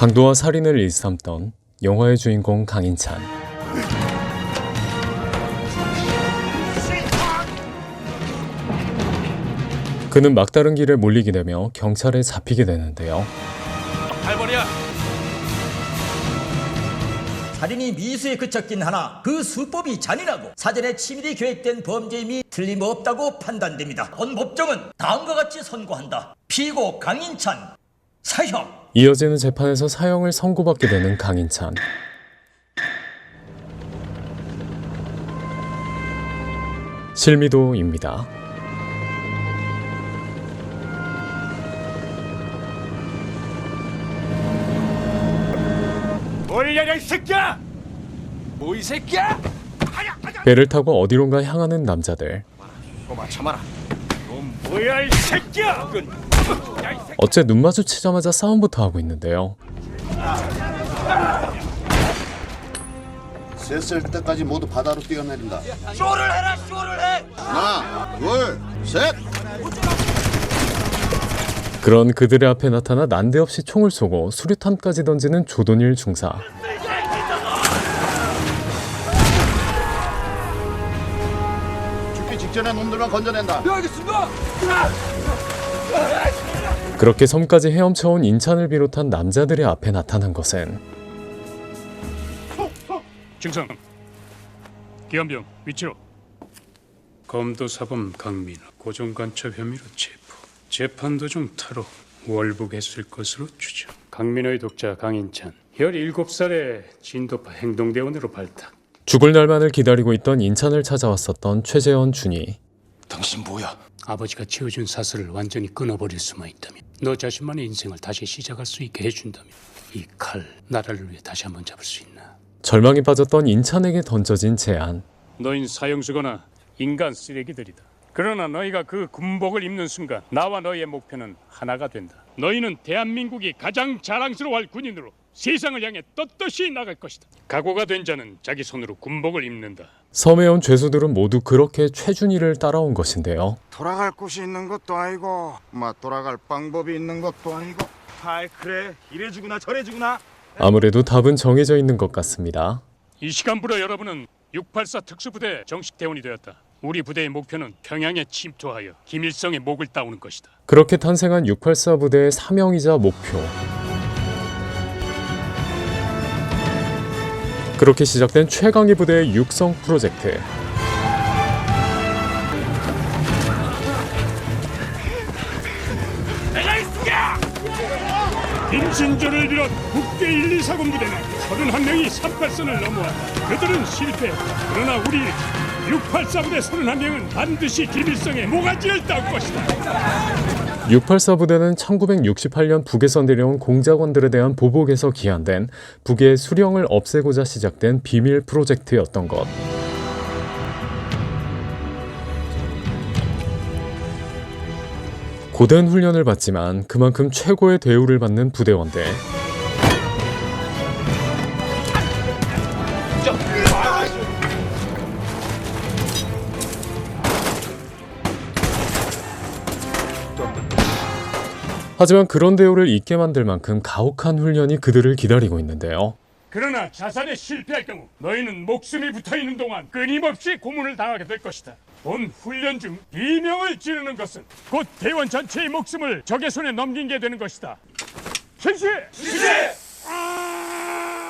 강도와 살인을 일삼던 영화의 주인공 강인찬. 그는 막다른 길을 몰리게 되며 경찰에 잡히게 되는데요. 할머니야. 살인이 미수에 그쳤긴 하나 그 수법이 잔인하고 사전에 치밀히 계획된 범죄임이 틀림없다고 판단됩니다. 본 법정은 다음과 같이 선고한다. 피고 강인찬 사형. 이어지는 재판에서 사형을 선고받게 되는 강인찬. 실미도입니다. 뭐야 이 새끼야! 뭐 이 새끼야! 배를 타고 어디론가 향하는 남자들. 참아라. 너 뭐야 이 새끼야! 어째 눈 마주치자마자 싸움부터 하고 있는데요. 셋을 때까지 모두 바다로 뛰어내린다. 쇼를 해라 쇼를 해. 하나, 둘, 셋. 그런 그들의 앞에 나타나 난데없이 총을 쏘고 수류탄까지 던지는 조돈일 중사. 죽기 직전에 놈들만 건져낸다. 그렇게 섬까지 헤엄쳐온 인찬을 비롯한 남자들의 앞에 나타난 것은 중성, 기한병 위치로. 검도사범 강민호 고정간첩 혐의로 체포. 재판 도중 타로 월북했을 것으로 추정. 강민호의 독자 강인찬 17살의 진도파 행동대원으로 발탁. 죽을 날만을 기다리고 있던 인찬을 찾아왔었던 최재원 준이. 당신 뭐야? 아버지가 지어준 사슬을 완전히 끊어버릴 수만 있다면, 너 자신만의 인생을 다시 시작할 수 있게 해준다면, 이 칼 나라를 위해 다시 한번 잡을 수 있나? 절망에 빠졌던 인찬에게 던져진 제안. 너흰 사형수거나 인간 쓰레기들이다. 그러나 너희가 그 군복을 입는 순간 나와 너희의 목표는 하나가 된다. 너희는 대한민국이 가장 자랑스러워할 군인으로 세상을 향해 떳떳이 나갈 것이다. 각오가 된 자는 자기 손으로 군복을 입는다. 섬에 온 죄수들은 모두 그렇게 최준이를 따라온 것인데요. 돌아갈 곳이 있는 것도 아니고 돌아갈 방법이 있는 것도 아니고. 아이 그래 이래주구나 저래주구나. 아무래도 답은 정해져 있는 것 같습니다. 이 시간부로 여러분은 684 특수부대 정식 대원이 되었다. 우리 부대의 목표는 평양에 침투하여 김일성의 목을 따오는 것이다. 그렇게 탄생한 684 부대의 사명이자 목표. 그렇게 시작된 최강희 부대의 육성 프로젝트. 내가 있으랴! 김신조를 비롯 국대 1,2사군 부대는 31명이 38선을 넘어왔다. 그들은 실패했다. 그러나 우리 684 부대 31명은 반드시 김일성의 모가지를 따올 것이다. 684 부대는 1968년 북에서 내려온 공작원들에 대한 보복에서 기한된 북의 수령을 없애고자 시작된 비밀 프로젝트였던 것. 고된 훈련을 받지만 그만큼 최고의 대우를 받는 부대원들. 하지만 그런 대우를 잊게 만들 만큼 가혹한 훈련이 그들을 기다리고 있는데요. 그러나 자살에 실패할 경우 너희는 목숨이 붙어있는 동안 끊임없이 고문을 당하게 될 것이다. 본 훈련 중 비명을 지르는 것은 곧 대원 전체의 목숨을 적의 손에 넘기게 되는 것이다. 실시!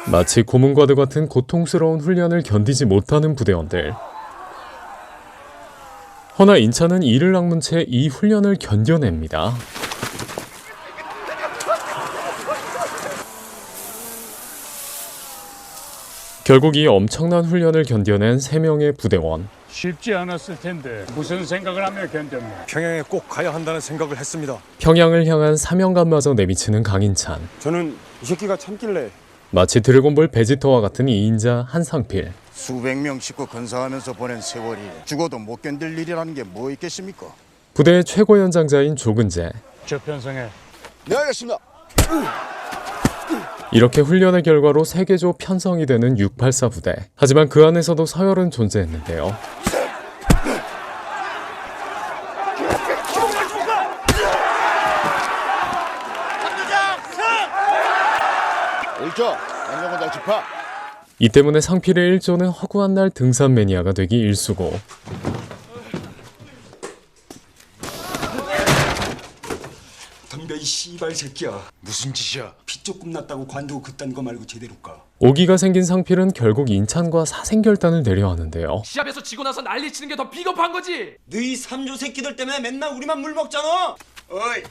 마치 고문과도 같은 고통스러운 훈련을 견디지 못하는 부대원들. 허나 인찬은 이를 악문 채 이 훈련을 견뎌냅니다. 결국 이 엄청난 훈련을 견뎌낸 3명의 부대원. 쉽지 않았을 텐데 무슨 생각을 하며 견뎠나? 평양에 꼭 가야 한다는 생각을 했습니다. 평양을 향한 사명감마저 내비치는 강인찬. 저는 이 새끼가 참길래 마치 드래곤볼 베지터와 같은 2인자 한상필. 수백 명 식구 건사하면서 보낸 세월이 죽어도 못 견딜 일이라는 게 뭐 있겠습니까? 부대의 최고 연장자인 조근재. 저 편성에 네, 알겠습니다. 이렇게 훈련의 결과로 세계조 편성이 되는 684 부대. 하지만 그 안에서도 서열은 존재했는데요. 일조 안녕은 집합. 이 때문에 상필의 일조는 허구한 날 등산 매니아가 되기 일쑤고 덤벼 이 씨발 새끼야. 무슨 짓이야? 피 조금 났다고 관두고 그딴 거 말고 제대로 가. 오기가 생긴 상필은 결국 인찬과 사생결단을 내려 하는데요. 시합에서 지고 나서 난리 치는 게 더 비겁한 거지. 너희 삼조 새끼들 때문에 맨날 우리만 물 먹잖아. 어이.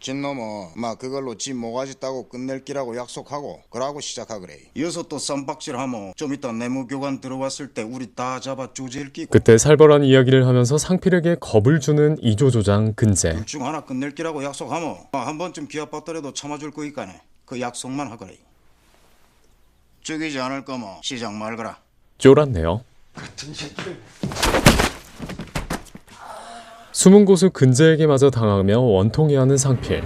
진놈은 막 그걸로 지 모가지 따고 끝낼 기라고 약속하고 그러고 시작하그래. 이어서 또 쌈박질하면 좀 이따 내무교관 들어왔을 때 우리 다 잡아 조질 끼고 그때 살벌한 이야기를 하면서 상필에게 겁을 주는 이조조장 근제. 둘 중 하나 끝낼 기라고 약속하면 한 번쯤 기합받더라도 참아줄 거니까네. 그 약속만 하거래. 죽이지 않을 거면 시작 말거라. 쫄았네요. 같은 새끼들. 숨은 고수 근제에게마저 당하며 원통해하는 상필.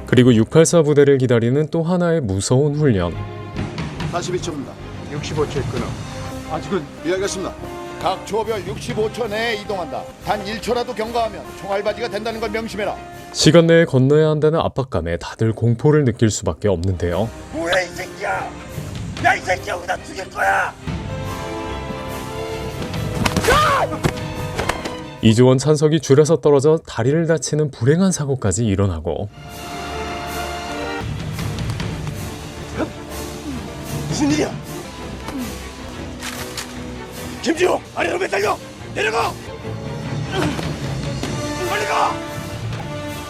그리고 684 부대를 기다리는 또 하나의 무서운 훈련. 42초입니다. 65초에 끊어. 아직은 이해하겠습니다. 각 조별 65초 내에 이동한다. 단 1초라도 경과하면 총알바지가 된다는 걸 명심해라. 시간 내에 건너야 한다는 압박감에 다들 공포를 느낄 수밖에 없는데요. 뭐야 이 새끼야. 야 이 새끼야 여기다 죽일 거야. 이조원 찬석이 줄에서 떨어져 다리를 다치는 불행한 사고까지 일어나고 무슨 일이야? 김지호 아래로 매달려. 내려가. 빨리 가.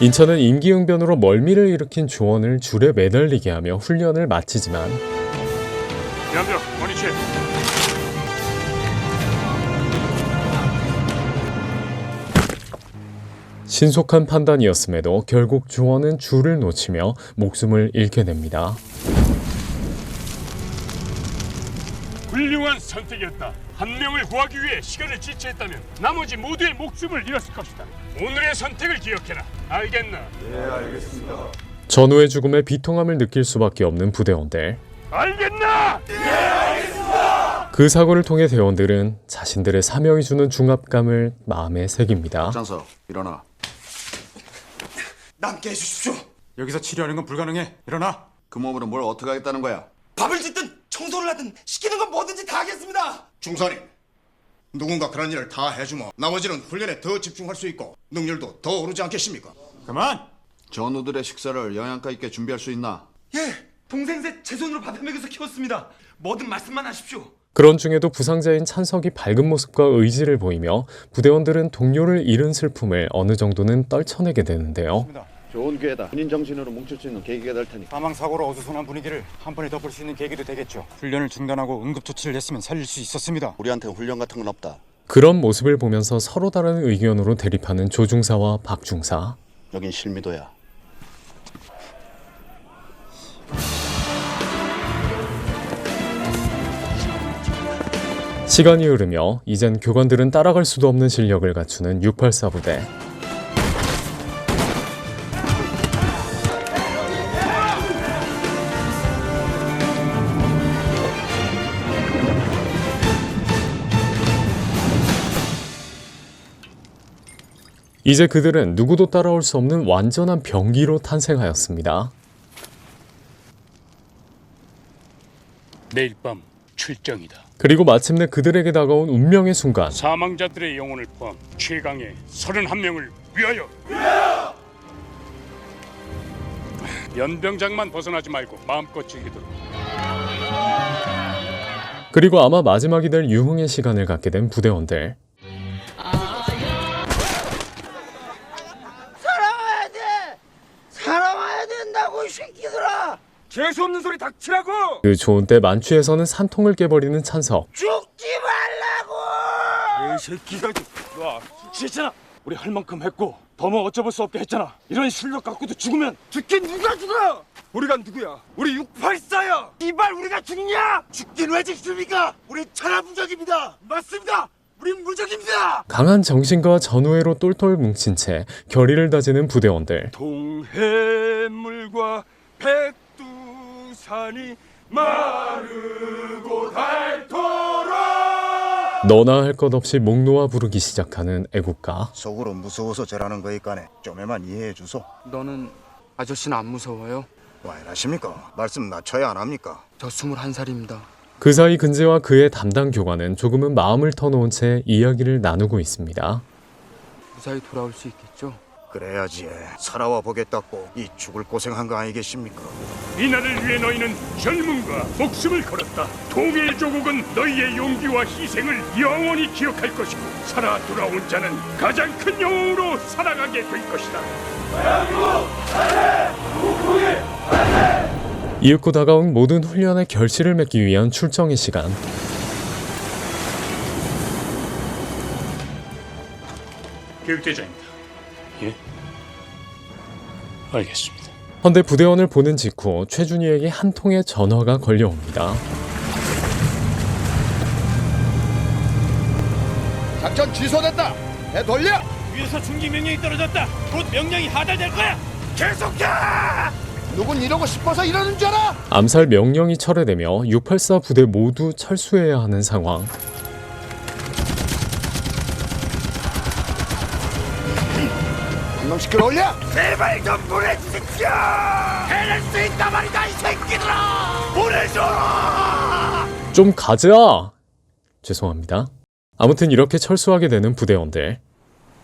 인천은 임기응변으로 멀미를 일으킨 조원을 줄에 매달리게 하며 훈련을 마치지만 연병 원위치. 신속한 판단이었음에도 결국 조원은 줄을 놓치며 목숨을 잃게 됩니다. 훌륭한 선택이었다. 한 명을 구하기 위해 시간을 지체했다면 나머지 모두의 목숨을 잃었을 것이다. 오늘의 선택을 기억해라. 알겠나? 전우의 죽음에 비통함을 느낄 수밖에 없는 부대원들. 알겠나? 그 사고를 통해 대원들은 자신들의 사명이 주는 중압감을 마음에 새깁니다. 장서 일어나. 남게 해주십시오. 여기서 치료하는 건 불가능해. 일어나. 그 몸으로 뭘 어떻게 하겠다는 거야? 밥을 짓든 청소를 하든 시키는 건 뭐든지 다 하겠습니다. 중선이 누군가 그런 일을 다 해주면 나머지는 훈련에 더 집중할 수 있고 능률도 더 오르지 않겠습니까? 그만. 전우들의 식사를 영양가 있게 준비할 수 있나? 예, 동생새 제 손으로 밥해 먹여서 키웠습니다. 뭐든 말씀만 하십시오. 그런 중에도 부상자인 찬석이 밝은 모습과 의지를 보이며 부대원들은 동료를 잃은 슬픔을 어느 정도는 떨쳐내게 되는데요. 좋은 기회다. 군인 정신으로 뭉칠 수 있는 계기가 될 테니. 사망 사고로 어수선한 분위기를 한 번에 덮을 수 있는 계기도 되겠죠. 훈련을 중단하고 응급 조치를 했으면 살릴 수 있었습니다. 우리한테 훈련 같은 건 없다. 그런 모습을 보면서 서로 다른 의견으로 대립하는 조중사와 박중사. 여긴 실미도야. 시간이 흐르며 이젠 교관들은 따라갈 수도 없는 실력을 갖추는 684 부대. 이제 그들은 누구도 따라올 수 없는 완전한 병기로 탄생하였습니다. 내일 밤 출정이다. 그리고 마침내 그들에게 다가온 운명의 순간. 사망자들의 영혼을 포함 최강의 31명을 위하여! 연병장만 벗어나지 말고 마음껏 즐기도록. 그리고 아마 마지막이 될 유흥의 시간을 갖게 된 부대원들. 살아와야 된다고 이 새끼들아. 재수없는 소리 닥치라고! 그 좋은 때 만취해서는 산통을 깨버리는 찬석. 죽지 말라고. 이 새끼가 와 진짜잖아. 우리 할 만큼 했고 더 뭐 어쩌볼 수 없게 했잖아. 이런 실력 갖고도 죽으면 죽긴 누가 죽어? 우리가 누구야? 우리 684야. 이발 우리가 죽냐? 죽긴 왜 죽습니까? 우리 천하무적입니다. 맞습니다. 우린 무적입니다. 강한 정신과 전우애로 똘똘 뭉친 채 결의를 다지는 부대원들. 동해물과 백두산이 마르고 닳도록. 너나 할 것 없이 목 놓아 부르기 시작하는 애국가. 속으로 무서워서 저라는 거니까네 좀에만 이해해 주소. 너는 아저씨는 안 무서워요? 왜 이러십니까? 말씀 낮춰야 안 합니까? 저 21살입니다. 그 사이 근지와 그의 담당 교관은 조금은 마음을 터놓은 채 이야기를 나누고 있습니다. 무사히 돌아올 수 있겠죠? 그래야지 살아와 보겠다고 이 죽을 고생한 거 아니겠습니까? 이날을 위해 너희는 젊음과 목숨을 걸었다. 통일 조국은 너희의 용기와 희생을 영원히 기억할 것이고 살아 돌아온 자는 가장 큰 영웅으로 살아가게 될 것이다. 이윽고 다가온 모든 훈련의 결실을 맺기 위한 출정의 시간. 교육대장입니다. 예? 알겠습니다. 헌데 부대원을 보는 직후 최준희에게 한 통의 전화가 걸려옵니다. 작전 취소됐다. 되돌려. 위에서 중기 명령이 떨어졌다. 곧 명령이 하달될 거야. 계속해. 누군 이러고 싶어서 이러는 줄 알아? 암살 명령이 철회되며 684 부대 모두 철수해야 하는 상황. 한 놈씩 끌어올려. 제발 좀 보내주십시오. 해낼 수 있단 말이다 이 새끼들아. 보내줘라. 좀 가자! 죄송합니다. 아무튼 이렇게 철수하게 되는 부대원들.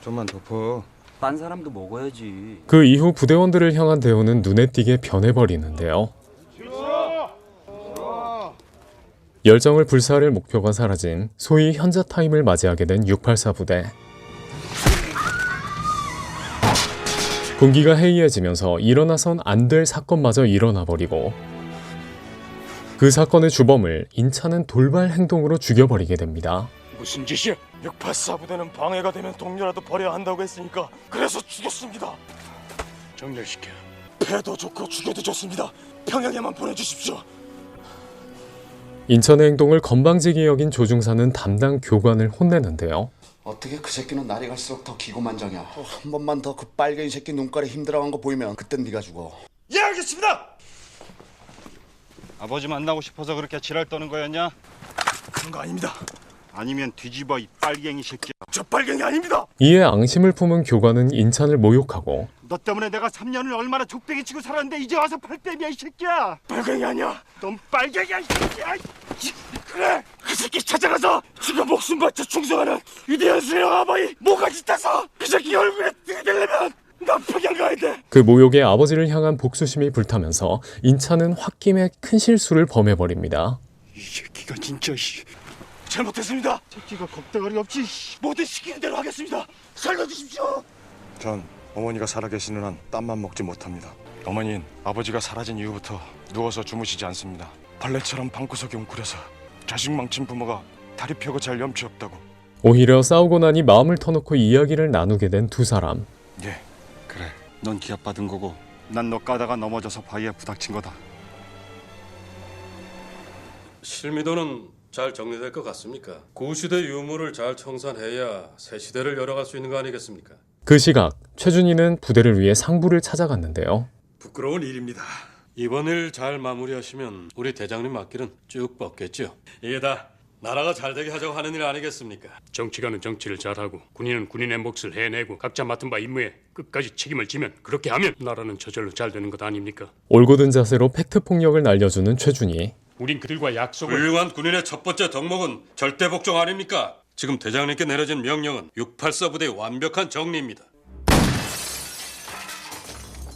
좀만 덮어. 딴 사람도 먹어야지. 그 이후 부대원들을 향한 대우는 눈에 띄게 변해버리는데요. 열정을 불사할 목표가 사라진 소위 현자 타임을 맞이하게 된 684 부대. 군기가 해이해지면서 일어나선 안 될 사건마저 일어나버리고 그 사건의 주범을 인차는 돌발 행동으로 죽여버리게 됩니다. 무슨 짓이야? 684 부대는 방해가 되면 동료라도 버려야 한다고 했으니까 그래서 죽였습니다. 정렬시켜. 패도 좋고 죽여도 좋습니다. 평양에만 보내주십시오. 인천의 행동을 건방지게 여긴 조중사는 담당 교관을 혼내는데요. 어떻게 그 새끼는 날이 갈수록 더 기고만장이야. 한 번만 더 그 빨갱이 새끼 눈깔에 힘들어간 거 보이면 그땐 네가 죽어. 예, 알겠습니다. 아버지 만나고 싶어서 그렇게 지랄 떠는 거였냐? 그런 거 아닙니다. 아니면 뒤집어 이 빨갱이 새끼야. 저 빨갱이 아닙니다. 이에 앙심을 품은 교관은 인찬을 모욕하고 너 때문에 내가 3년을 얼마나 족배기 치고 살았는데 이제 와서 팔뱀이야 이 새끼야. 빨갱이 아니야. 넌 빨갱이야 이 새끼야. 그래, 그 새끼 찾아가서 지가 목숨 바쳐 충성하는 위대한 수령 아바이 모가지 따서 그 새끼 얼굴에 들이대려면 나 평양 가야 돼. 그 모욕에 아버지를 향한 복수심이 불타면서 인찬은 홧김에 큰 실수를 범해버립니다. 이 새끼가 진짜 잘못했습니다. 새끼가 겁대가리 없지. 모든 시키는 대로 하겠습니다. 살려주십시오. 전 어머니가 살아계시는 한 땀만 먹지 못합니다. 어머니는 아버지가 사라진 이후부터 누워서 주무시지 않습니다. 벌레처럼 방구석에 웅크려서 자식 망친 부모가 다리 펴고 잘 염치 없다고. 오히려 싸우고 나니 마음을 터놓고 이야기를 나누게 된 두 사람. 예, 그래. 넌 기합 받은 거고 난 너 까다가 넘어져서 바위에 부닥친 거다. 실미도는 잘 정리될 것 같습니까? 구시대 유물을 잘 청산해야 새 시대를 열어갈 수 있는 거 아니겠습니까? 그 시각 최준희는 부대를 위해 상부를 찾아갔는데요. 부끄러운 일입니다. 이번 일 잘 마무리하시면 우리 대장님 맡기는 쭉 뻗겠죠. 이게 다 나라가 잘 되게 하자고 하는 일 아니겠습니까? 정치가는 정치를 잘하고 군인은 군인의 몫을 해내고 각자 맡은 바 임무에 끝까지 책임을 지면 그렇게 하면 나라는 저절로 잘 되는 것 아닙니까? 올곧은 자세로 팩트폭력을 날려주는 최준희. 우린 그들과 약속을... 훌륭한 군인의 첫 번째 덕목은 절대 복종 아닙니까? 지금 대장님께 내려진 명령은 684 부대의 완벽한 정리입니다.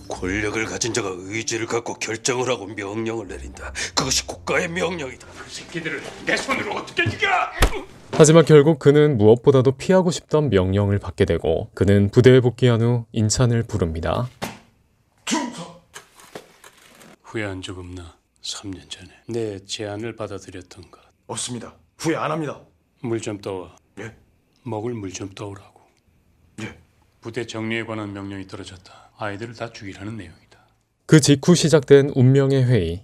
권력을 가진 자가 의지를 갖고 결정을 하고 명령을 내린다. 그것이 국가의 명령이다. 그 새끼들을 내 손으로 어떻게 죽여! 하지만 결국 그는 무엇보다도 피하고 싶던 명령을 받게 되고 그는 부대에 복귀한 후 인찬을 부릅니다. 후회한 적 없나? 3년 전에 내 제안을 받아들였던 것. 없습니다. 후회 안 합니다. 물 좀 떠와. 예? 먹을 물 좀 떠오라고. 예. 부대 정리에 관한 명령이 떨어졌다. 아이들을 다 죽이라는 내용이다. 그 직후 시작된 운명의 회의.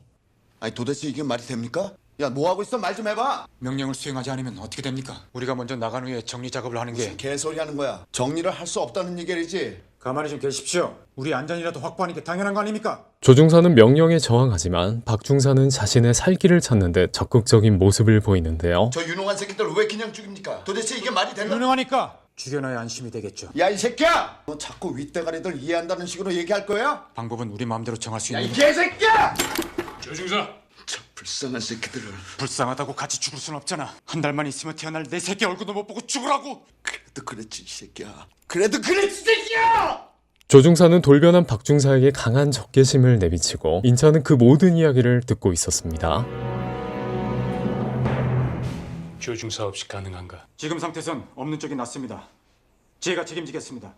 아니 도대체 이게 말이 됩니까? 야 뭐하고 있어? 말 좀 해봐. 명령을 수행하지 않으면 어떻게 됩니까? 우리가 먼저 나간 후에 정리 작업을 하는 게 무슨 개소리 하는 거야. 정리를 할 수 없다는 얘기지. 가만히 좀 계십시오. 우리 안전이라도 확보하는 게 당연한 거 아닙니까? 조중사는 명령에 저항하지만 박중사는 자신의 살길을 찾는 데 적극적인 모습을 보이는데요. 저 유능한 새끼들 왜 그냥 죽입니까? 도대체 이게 말이 되나? 유능하니까 죽여놔야 안심이 되겠죠. 야 이 새끼야! 너 자꾸 윗대가리들 이해한다는 식으로 얘기할 거야? 방법은 우리 마음대로 정할 수 야 있는. 이 개새끼야! 조중사, 저 불쌍한 새끼들을. 불쌍하다고 같이 죽을 순 없잖아. 한 달만 있으면 태어날 내 새끼 얼굴도 못 보고 죽으라고. 그래도 그랬지 이 새끼야. 그래도 그랬지 이 새끼야! 조중사는 돌변한 박중사에게 강한 적개심을 내비치고 인찬은 그 모든 이야기를 듣고 있었습니다. 조중사 없이 가능한가? 지금 상태선 없는 쪽이 낫습니다. 제가 책임지겠습니다.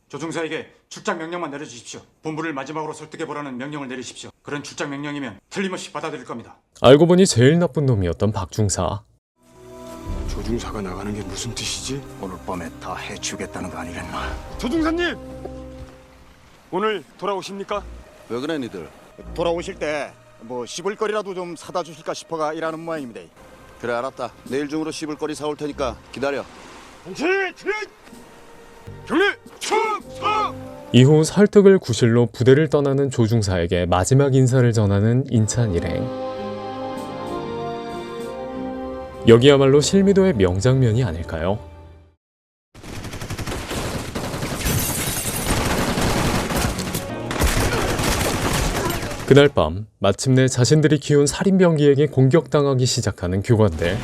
조중사에게 출장 명령만 내려주십시오. 본부를 마지막으로 설득해보라는 명령을 내리십시오. 그런 출장 명령이면 틀림없이 받아들일 겁니다. 알고 보니 제일 나쁜 놈이었던 박중사. 조중사가 나가는 게 무슨 뜻이지? 오늘 밤에 다 해치우겠다는 거 아니겠나? 조중사님! 오늘 돌아오십니까? 왜 그래 니들? 돌아오실 때 뭐 씹을거리라도 좀 사다 주실까 싶어가 일하는 모양입니다. 그래 알았다. 내일 중으로 씹을거리 사올 테니까 기다려. 경례! 충성! 이후 설득을 구실로 부대를 떠나는 조중사에게 마지막 인사를 전하는 인찬 일행. 여기야말로 실미도의 명장면이 아닐까요? 그날 밤 마침내 자신들이 키운 살인병기에게 공격당하기 시작하는 교관들.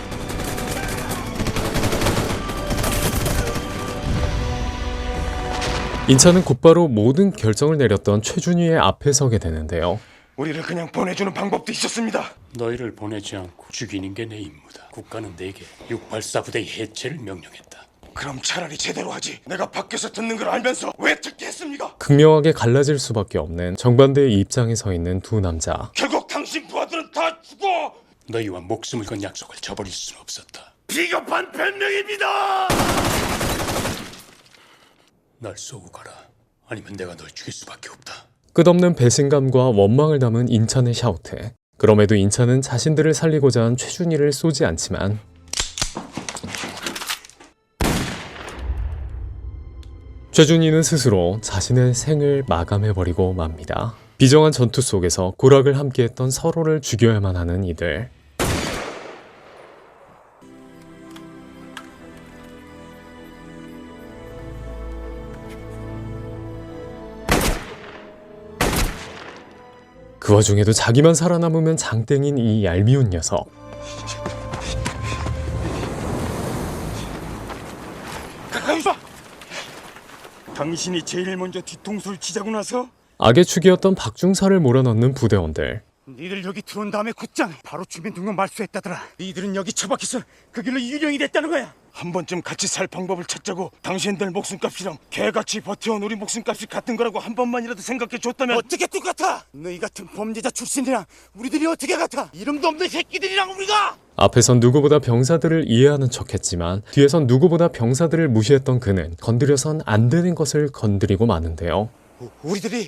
인찬은 곧바로 모든 결정을 내렸던 최준위의 앞에 서게 되는데요. 우리를 그냥 보내주는 방법도 있었습니다. 너희를 보내지 않고 죽이는 게 내 임무다. 국가는 내게 684 부대의 해체를 명령했다. 그럼 차라리 제대로 하지. 내가 밖에서 듣는 걸 알면서 왜 듣게 했습니까? 극명하게 갈라질 수밖에 없는 정반대의 입장에 서 있는 두 남자. 결국 당신 부하들은 다 죽어! 너희와 목숨을 건 약속을 저버릴 수는 없었다. 비겁한 변명입니다. 날 쏘고 가라. 아니면 내가 널 죽일 수밖에 없다. 끝없는 배신감과 원망을 담은 인찬의 샤우트. 그럼에도 인찬은 자신들을 살리고자 한 최준희를 쏘지 않지만 최준희는 스스로 자신의 생을 마감해버리고 맙니다. 비정한 전투 속에서 고락을 함께했던 서로를 죽여야만 하는 이들. 그 와중에도 자기만 살아남으면 장땡인 이 얄미운 녀석. 당신이 제일 먼저 뒤통수를 치자고 나서 악의 축이었던 박중사를 몰아넣는 부대원들. 니들 여기 들어온 다음에 곧장 바로 주민 등록 말소했다더라. 니들은 여기 처박혀서 그 길로 유령이 됐다는 거야. 한 번쯤 같이 살 방법을 찾자고. 당신들 목숨값이랑 개같이 버텨온 우리 목숨값이 같은 거라고 한 번만이라도 생각해 줬다면. 어떻게 똑같아? 너희 같은 범죄자 출신이랑 우리들이 어떻게 같아? 이름도 없는 새끼들이랑 우리가. 앞에선 누구보다 병사들을 이해하는 척했지만 뒤에선 누구보다 병사들을 무시했던 그는 건드려선 안 되는 것을 건드리고 마는데요. 우리들이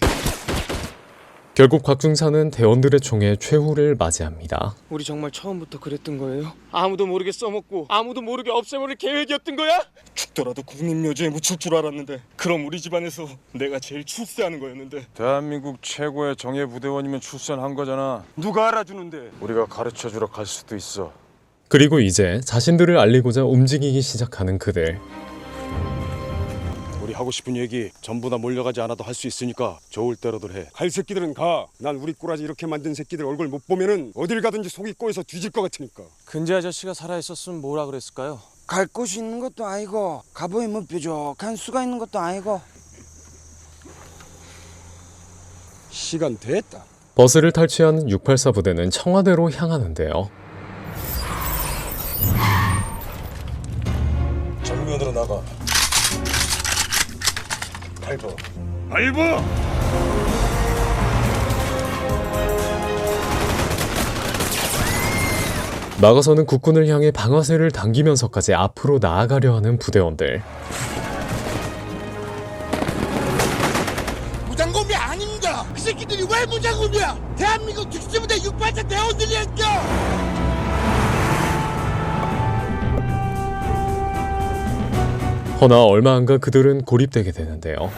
결국 박중사는 대원들의 총에 최후를 맞이합니다. 우리 정말 처음부터 그랬던 거예요? 아무도 모르게 써먹고 아무도 모르게 없애버릴 계획이었던 거야? 죽더라도 국립묘지에 묻힐 줄 알았는데. 그럼 우리 집안에서 내가 제일 출세하는 거였는데. 대한민국 최고의 정예부대원이면 출세한 거잖아. 누가 알아주는데? 우리가 가르쳐주러 갈 수도 있어. 그리고 이제 자신들을 알리고자 움직이기 시작하는 그들. 우리 하고 싶은 얘기 전부 다 몰려가지 않아도 할 수 있으니까 좋을 대로들 해. 갈 새끼들은 가. 난 우리 꼬라지 이렇게 만든 새끼들 얼굴 못 보면은 어딜 가든지 속이 꼬여서 뒤질 것 같으니까. 근재 아저씨가 살아있었으면 뭐라 그랬을까요? 갈 곳이 있는 것도 아니고 가보이면 뾰족한 수가 있는 것도 아니고. 시간 됐다. 버스를 탈취한 684 부대는 청와대로 향하는데요. 정면으로 나가. 밟어. 나가서는 국군을 향해 방아쇠를 당기면서까지 앞으로 나아가려 하는 부대원들. 무장공비 아닙니다. 그 새끼들이 왜 무장공비야? 대한민국 특수부대 684 대원들이었죠. 허나 얼마 안 가 그들은 고립되게 되는데요.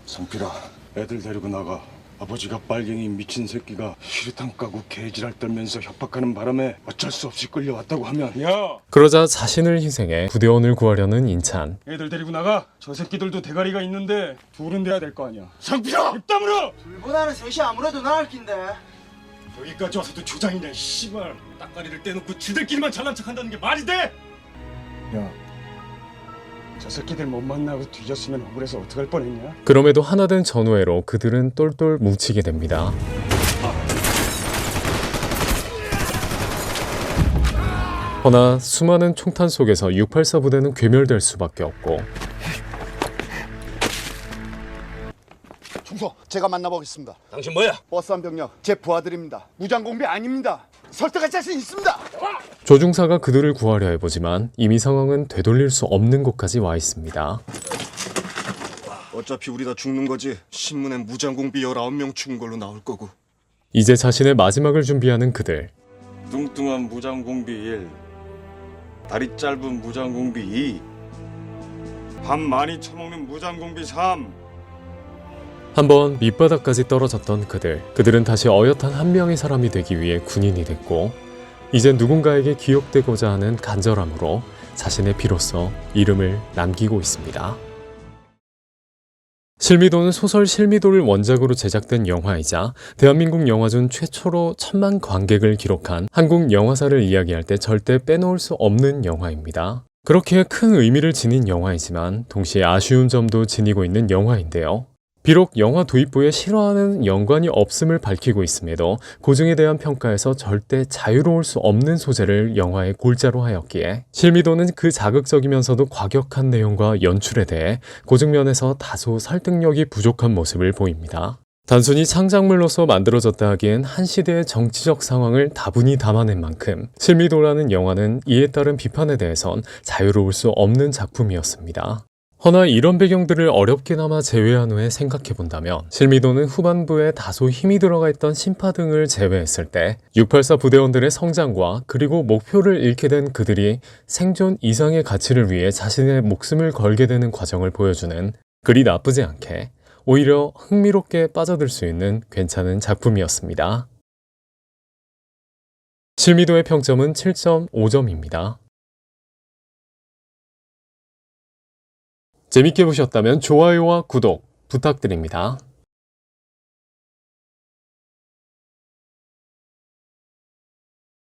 성필아, 애들 데리고 나가. 아버지가 빨갱이 미친 새끼가 수류탄 까고 개지랄 떨면서 협박하는 바람에 어쩔 수 없이 끌려왔다고 하면 야, 그러자 자신을 희생해 부대원을 구하려는 인찬. 애들 데리고 나가. 저 새끼들도 대가리가 있는데 둘은 돼야 될 거 아니야. 상필아! 입 다물어! 둘보다는 셋이 아무래도 나을 낀데. 여기까지 와서도 조장이냐, 씨발. 딱가리를 떼놓고 지들끼리만 잘난 척한다는 게 말이 돼? 야, 저 새끼들 못 만나고 뒤졌으면 억울해서 어떡할 뻔했냐? 그럼에도 하나된 전우회로 그들은 똘똘 뭉치게 됩니다. 허나 수많은 총탄 속에서 684 부대는 괴멸될 수밖에 없고 충성, 제가 만나보겠습니다. 당신 뭐야? 버스 한 병력, 제 부하들입니다. 무장공비 아닙니다. 설득할 자신 있습니다. 조중사가 그들을 구하려 해보지만 이미 상황은 되돌릴 수 없는 곳까지 와 있습니다. 어차피 우리 다 죽는 거지. 신문에 무장공비 19명 죽은 걸로 나올 거고. 이제 자신의 마지막을 준비하는 그들. 뚱뚱한 무장공비 1, 다리 짧은 무장공비 2, 밥 많이 처먹는 무장공비 3. 한번 밑바닥까지 떨어졌던 그들은 다시 어엿한 한 명의 사람이 되기 위해 군인이 됐고 이젠 누군가에게 기억되고자 하는 간절함으로 자신의 피로써 이름을 남기고 있습니다. 실미도는 소설 실미도를 원작으로 제작된 영화이자 대한민국 영화중 최초로 1000만 관객을 기록한 한국 영화사를 이야기할 때 절대 빼놓을 수 없는 영화입니다. 그렇게 큰 의미를 지닌 영화이지만 동시에 아쉬운 점도 지니고 있는 영화인데요. 비록 영화 도입부에 싫어하는 연관이 없음을 밝히고 있음에도 고증에 대한 평가에서 절대 자유로울 수 없는 소재를 영화의 골자로 하였기에 실미도는 그 자극적이면서도 과격한 내용과 연출에 대해 고증면에서 다소 설득력이 부족한 모습을 보입니다. 단순히 창작물로서 만들어졌다 하기엔 한 시대의 정치적 상황을 다분히 담아낸 만큼 실미도라는 영화는 이에 따른 비판에 대해선 자유로울 수 없는 작품이었습니다. 허나 이런 배경들을 어렵게나마 제외한 후에 생각해본다면 실미도는 후반부에 다소 힘이 들어가 있던 신파 등을 제외했을 때 684 부대원들의 성장과 그리고 목표를 잃게 된 그들이 생존 이상의 가치를 위해 자신의 목숨을 걸게 되는 과정을 보여주는 그리 나쁘지 않게 오히려 흥미롭게 빠져들 수 있는 괜찮은 작품이었습니다. 실미도의 평점은 7.5점입니다. 재밌게 보셨다면 좋아요와 구독 부탁드립니다.